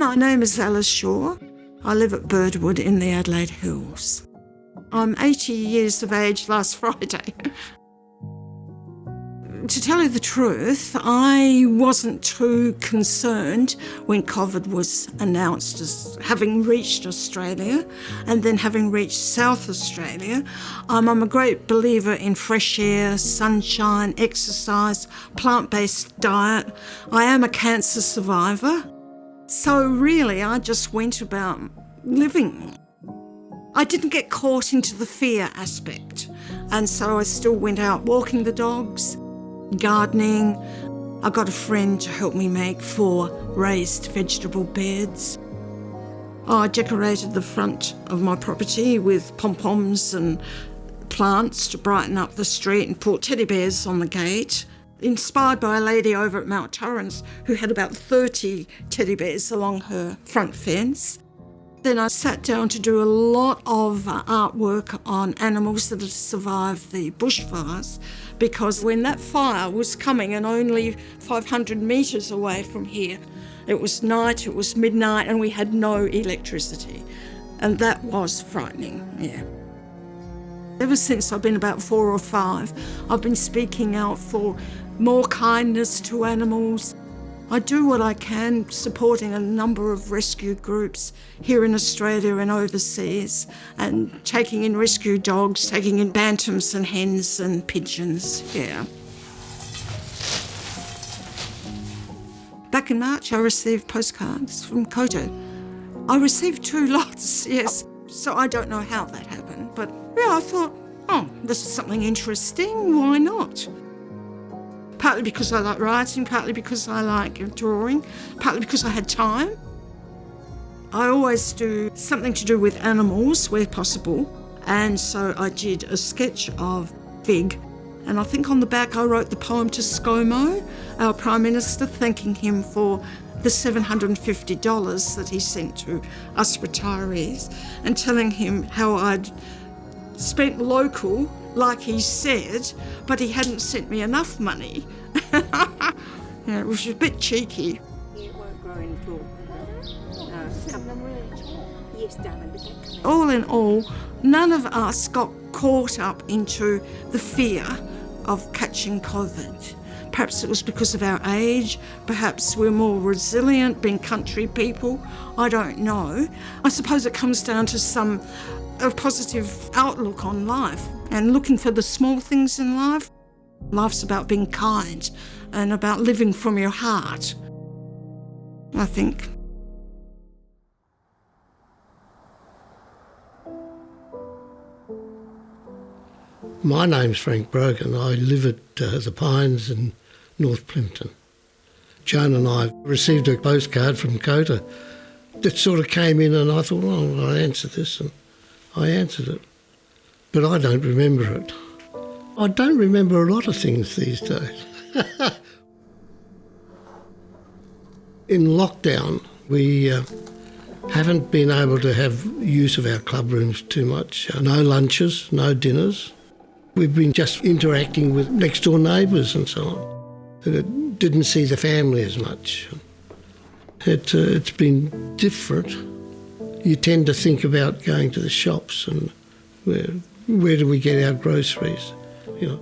My name is Alice Shaw. I live at Birdwood in the Adelaide Hills. I'm 80 years of age last Friday. To tell you the truth, I wasn't too concerned when COVID was announced as having reached Australia and then having reached South Australia. I'm a great believer in fresh air, sunshine, exercise, plant-based diet. I am a cancer survivor. So really, I just went about living. I didn't get caught into the fear aspect, and so I still went out walking the dogs, gardening. I got a friend to help me make 4 raised vegetable beds. I decorated the front of my property with pom-poms and plants to brighten up the street and put teddy bears on the gate, inspired by a lady over at Mount Torrens who had about 30 teddy bears along her front fence. Then I sat down to do a lot of artwork on animals that had survived the bushfires, because when that fire was coming and only 500 metres away from here, it was night, it was midnight, and we had no electricity. And that was frightening, yeah. Ever since I've been about 4 or 5, I've been speaking out for more kindness to animals. I do what I can, supporting a number of rescue groups here in Australia and overseas, and taking in rescue dogs, taking in bantams and hens and pigeons, yeah. Back in March, I received postcards from Koto. I received 2 lots, yes, so I don't know how that happened, but yeah, I thought, oh, this is something interesting, why not? Partly because I like writing, partly because I like drawing, partly because I had time. I always do something to do with animals where possible, and so I did a sketch of Fig, and I think on the back I wrote the poem to ScoMo, our Prime Minister, thanking him for the $750 that he sent to us retirees, and telling him how I'd spent local, like he said, but he hadn't sent me enough money. Yeah, it was a bit cheeky. It won't grow in full. Yes, darling, but that all in all, none of us got caught up into the fear of catching COVID. Perhaps it was because of our age, perhaps we're more resilient being country people, I don't know. I suppose it comes down to a positive outlook on life and looking for the small things in life. Life's about being kind and about living from your heart, I think. My name's Frank Brogan. I live at the Pines in North Plimpton. Joan and I received a postcard from Kota that sort of came in, and I thought, well, I'll answer this, and I answered it. But I don't remember it. I don't remember a lot of things these days. In lockdown, we haven't been able to have use of our club rooms too much. No lunches, no dinners. We've been just interacting with next door neighbours and so on. And it didn't see the family as much. It's been different. You tend to think about going to the shops and where do we get our groceries? You know,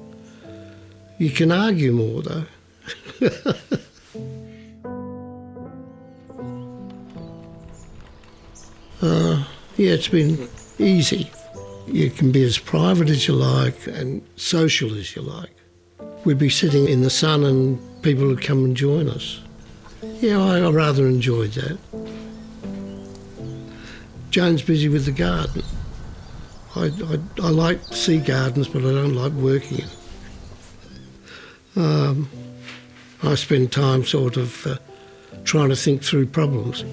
you can argue more though. Yeah, it's been easy. You can be as private as you like and social as you like. We'd be sitting in the sun and people would come and join us. Yeah, I rather enjoyed that. Joan's busy with the garden. I like to see gardens, but I don't like working in. I spend time sort of trying to think through problems,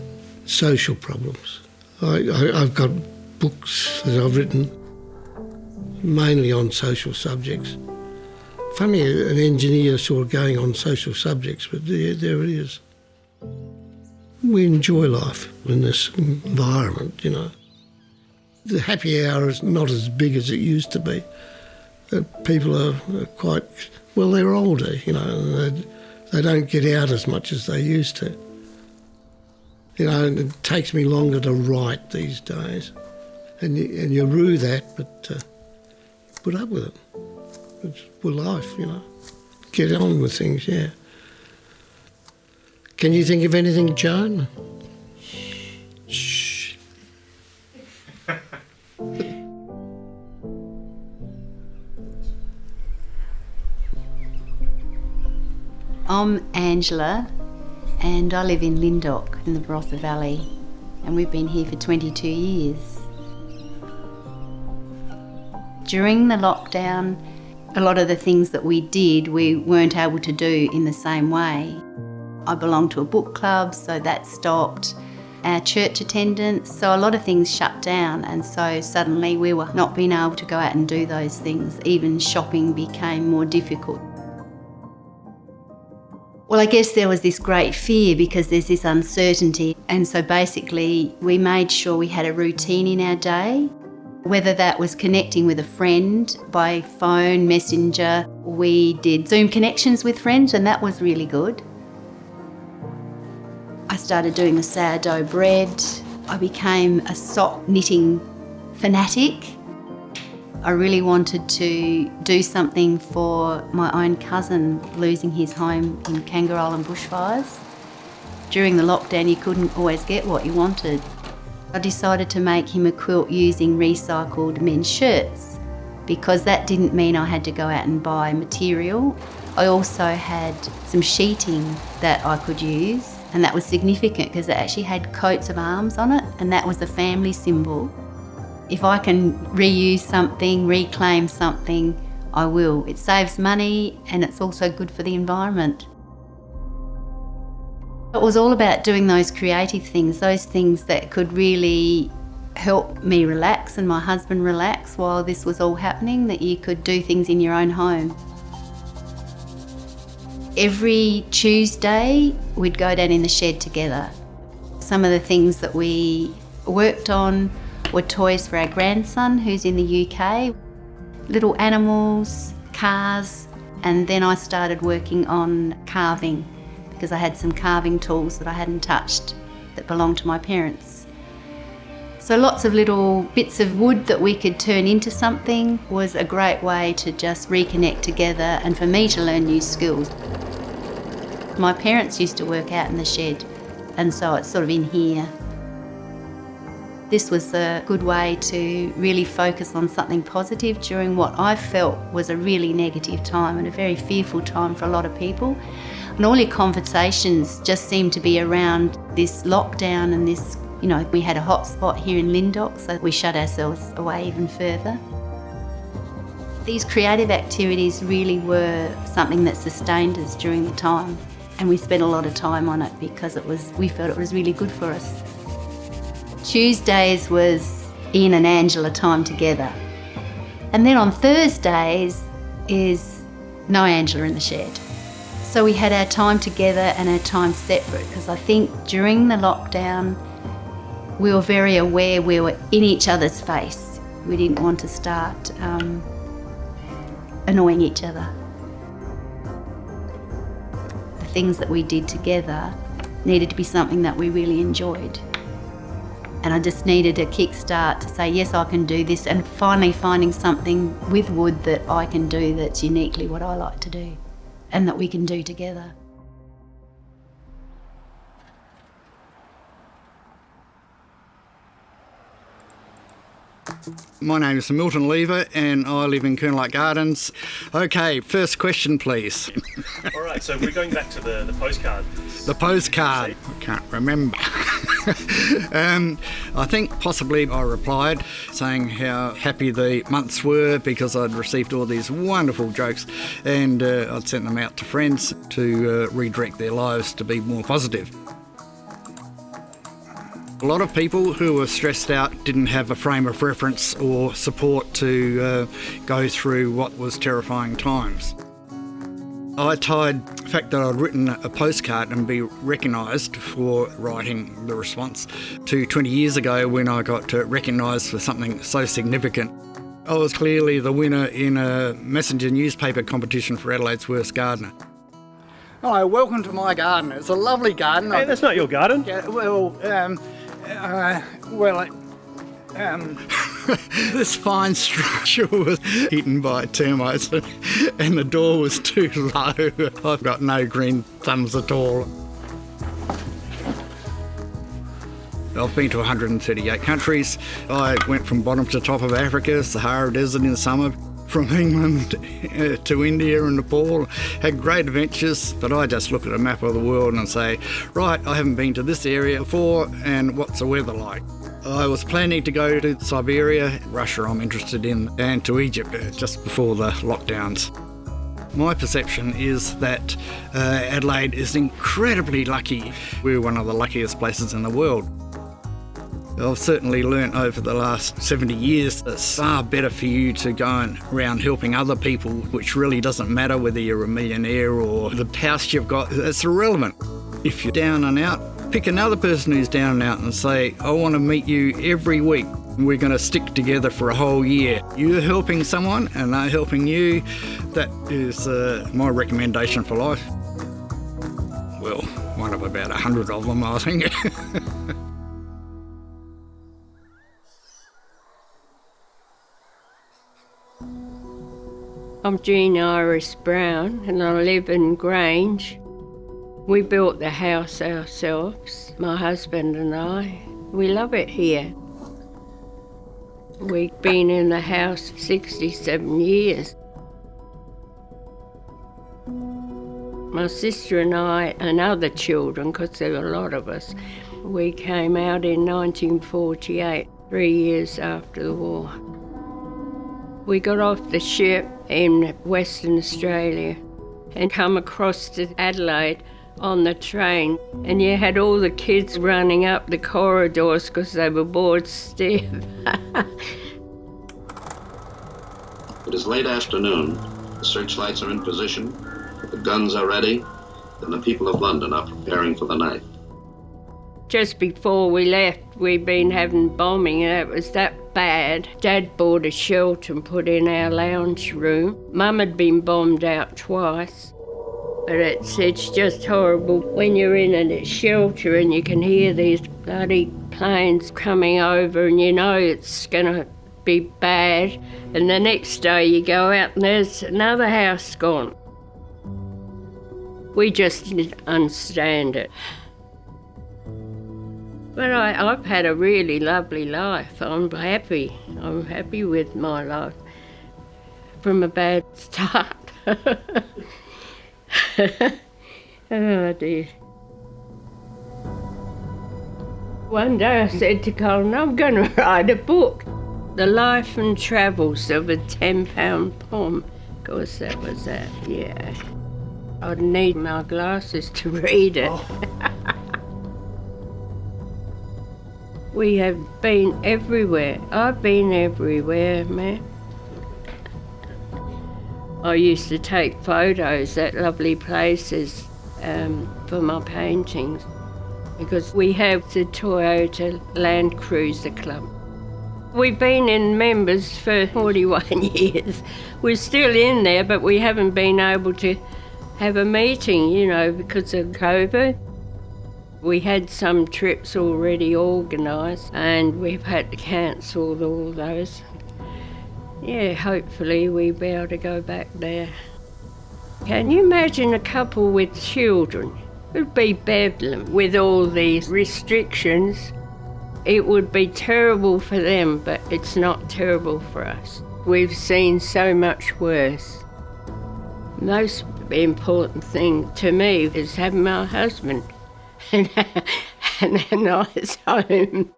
social problems. I've got books that I've written mainly on social subjects. Funny, an engineer sort of going on social subjects, but there it is. We enjoy life in this environment, you know. The happy hour is not as big as it used to be. People are quite, well, they're older, you know, and they don't get out as much as they used to. You know, and it takes me longer to write these days. And you rue that, but put up with it. It's life, you know. Get on with things, yeah. Can you think of anything, Joan? Shh. I'm Angela and I live in Lyndoch in the Barossa Valley, and we've been here for 22 years. During the lockdown, a lot of the things that we did we weren't able to do in the same way. I belong to a book club, so that stopped. Our church attendance, so a lot of things shut down, and so suddenly we were not being able to go out and do those things. Even shopping became more difficult. Well, I guess there was this great fear because there's this uncertainty, and so basically we made sure we had a routine in our day. Whether that was connecting with a friend by phone, messenger, we did Zoom connections with friends, and that was really good. I started doing the sourdough bread. I became a sock knitting fanatic. I really wanted to do something for my own cousin losing his home in Kangaroo and bushfires. During the lockdown, you couldn't always get what you wanted. I decided to make him a quilt using recycled men's shirts because that didn't mean I had to go out and buy material. I also had some sheeting that I could use, and that was significant because it actually had coats of arms on it, and that was the family symbol. If I can reuse something, reclaim something, I will. It saves money and it's also good for the environment. It was all about doing those creative things, those things that could really help me relax and my husband relax while this was all happening, that you could do things in your own home. Every Tuesday, we'd go down in the shed together. Some of the things that we worked on were toys for our grandson who's in the UK, little animals, cars, and then I started working on carving because I had some carving tools that I hadn't touched that belonged to my parents. So lots of little bits of wood that we could turn into something was a great way to just reconnect together and for me to learn new skills. My parents used to work out in the shed, and so it's sort of in here. This was a good way to really focus on something positive during what I felt was a really negative time and a very fearful time for a lot of people. And all your conversations just seemed to be around this lockdown and this, you know, we had a hot spot here in Lyndoch, so we shut ourselves away even further. These creative activities really were something that sustained us during the time, and we spent a lot of time on it because we felt it was really good for us. Tuesdays was Ian and Angela time together. And then on Thursdays is no Angela in the shed. So we had our time together and our time separate because I think during the lockdown we were very aware we were in each other's face. We didn't want to start annoying each other. The things that we did together needed to be something that we really enjoyed. And I just needed a kickstart to say, yes, I can do this, and finally finding something with wood that I can do that's uniquely what I like to do and that we can do together. My name is Milton and I live in Kernlight Gardens. Okay, first question please. All right, so we're going back to the postcard. The postcard, I can't remember. I think possibly I replied saying how happy the months were because I'd received all these wonderful jokes and I'd sent them out to friends to redirect their lives to be more positive. A lot of people who were stressed out didn't have a frame of reference or support to go through what was terrifying times. I tied the fact that I'd written a postcard and be recognised for writing the response to 20 years ago when I got recognised for something so significant. I was clearly the winner in a messenger newspaper competition for Adelaide's Worst Gardener. Hi, welcome to my garden. It's a lovely garden. Hey, that's not your garden. Yeah, this fine structure was eaten by termites and the door was too low. I've got no green thumbs at all. I've been to 138 countries. I went from bottom to top of Africa, Sahara Desert in the summer, from England to India and Nepal, had great adventures, but I just look at a map of the world and say, right, I haven't been to this area before, and what's the weather like? I was planning to go to Siberia, Russia I'm interested in, and to Egypt just before the lockdowns. My perception is that Adelaide is incredibly lucky. We're one of the luckiest places in the world. I've certainly learnt over the last 70 years that it's far better for you to go around helping other people, which really doesn't matter whether you're a millionaire or the house you've got, it's irrelevant. If you're down and out, pick another person who's down and out and say, I want to meet you every week. We're going to stick together for a whole year. You're helping someone and they're helping you. That is my recommendation for life. Well, one of about 100 of them, I think. I'm Jean Iris Brown and I live in Grange. We built the house ourselves, my husband and I. We love it here. We've been in the house 67 years. My sister and I and other children, because there were a lot of us, we came out in 1948, 3 years after the war. We got off the ship in Western Australia and come across to Adelaide on the train, and you had all the kids running up the corridors because they were bored stiff. It is late afternoon. The searchlights are in position, the guns are ready, and the people of London are preparing for the night. Just before we left, we'd been having bombing and it was that bad. Dad bought a shelter and put in our lounge room. Mum had been bombed out twice, but it's just horrible when you're in a shelter and you can hear these bloody planes coming over and you know it's going to be bad. And the next day you go out and there's another house gone. We just didn't understand it. But I've had a really lovely life. I'm happy. I'm happy with my life from a bad start. Oh dear. One day I said to Colin, I'm going to write a book. The Life and Travels of a 10-pound pom. Of course that was that, yeah. I'd need my glasses to read it. We have been everywhere. I've been everywhere, man. I used to take photos at lovely places for my paintings because we have the Toyota Land Cruiser Club. We've been in members for 41 years. We're still in there, but we haven't been able to have a meeting, you know, because of COVID. We had some trips already organised and we've had to cancel all those. Yeah, hopefully we'll be able to go back there. Can you imagine a couple with children? It would be bedlam with all these restrictions. It would be terrible for them, but it's not terrible for us. We've seen so much worse. Most important thing to me is having my husband and a nice home.